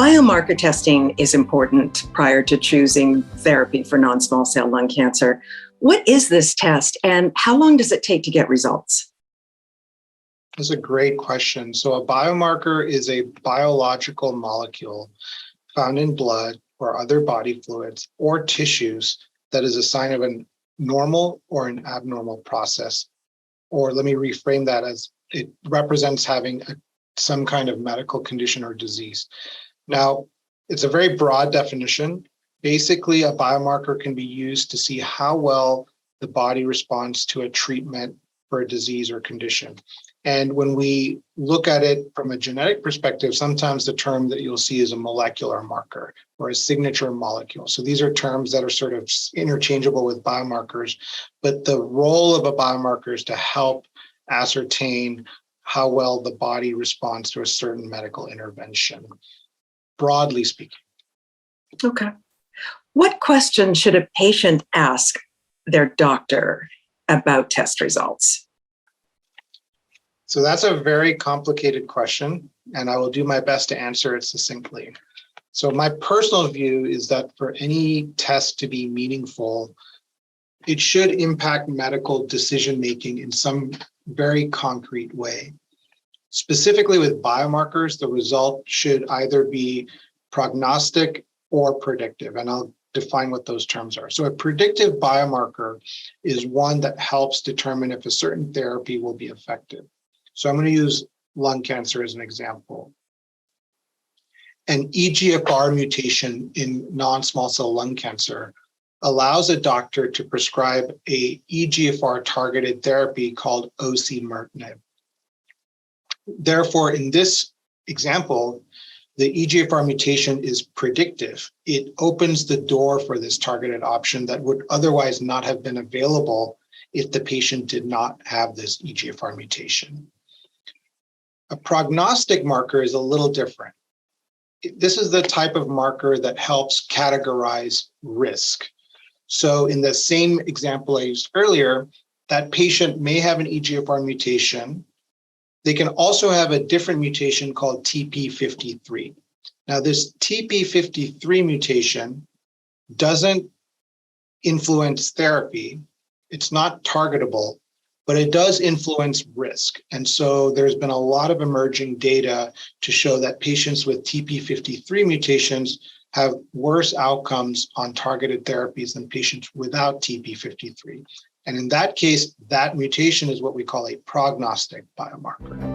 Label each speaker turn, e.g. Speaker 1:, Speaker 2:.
Speaker 1: Biomarker testing is important prior to choosing therapy for non-small cell lung cancer. What is this test and how long does it take to get results?
Speaker 2: That's a great question. So a biomarker is a biological molecule found in blood or other body fluids or tissues that is a sign of a normal or an abnormal process. Or let me reframe that as it represents having some kind of medical condition or disease. Now, it's a very broad definition. Basically, a biomarker can be used to see how well the body responds to a treatment for a disease or condition. And when we look at it from a genetic perspective, sometimes the term that you'll see is a molecular marker or a signature molecule. So these are terms that are sort of interchangeable with biomarkers, but the role of a biomarker is to help ascertain how well the body responds to a certain medical intervention, broadly speaking.
Speaker 1: Okay. What question should a patient ask their doctor about test results?
Speaker 2: So that's a very complicated question, and I will do my best to answer it succinctly. So my personal view is that for any test to be meaningful, it should impact medical decision-making in some very concrete way. Specifically with biomarkers, the result should either be prognostic or predictive, and I'll define what those terms are. So a predictive biomarker is one that helps determine if a certain therapy will be effective. So I'm going to use lung cancer as an example. An EGFR mutation in non-small cell lung cancer allows a doctor to prescribe a EGFR targeted therapy called osimertinib. Therefore, in this example, the EGFR mutation is predictive. It opens the door for this targeted option that would otherwise not have been available if the patient did not have this EGFR mutation. A prognostic marker is a little different. This is the type of marker that helps categorize risk. So in the same example I used earlier, that patient may have an EGFR mutation. They can also have a different mutation called TP53. Now, this TP53 mutation doesn't influence therapy. It's not targetable, but it does influence risk. And so there's been a lot of emerging data to show that patients with TP53 mutations have worse outcomes on targeted therapies than patients without TP53. And in that case, that mutation is what we call a prognostic biomarker.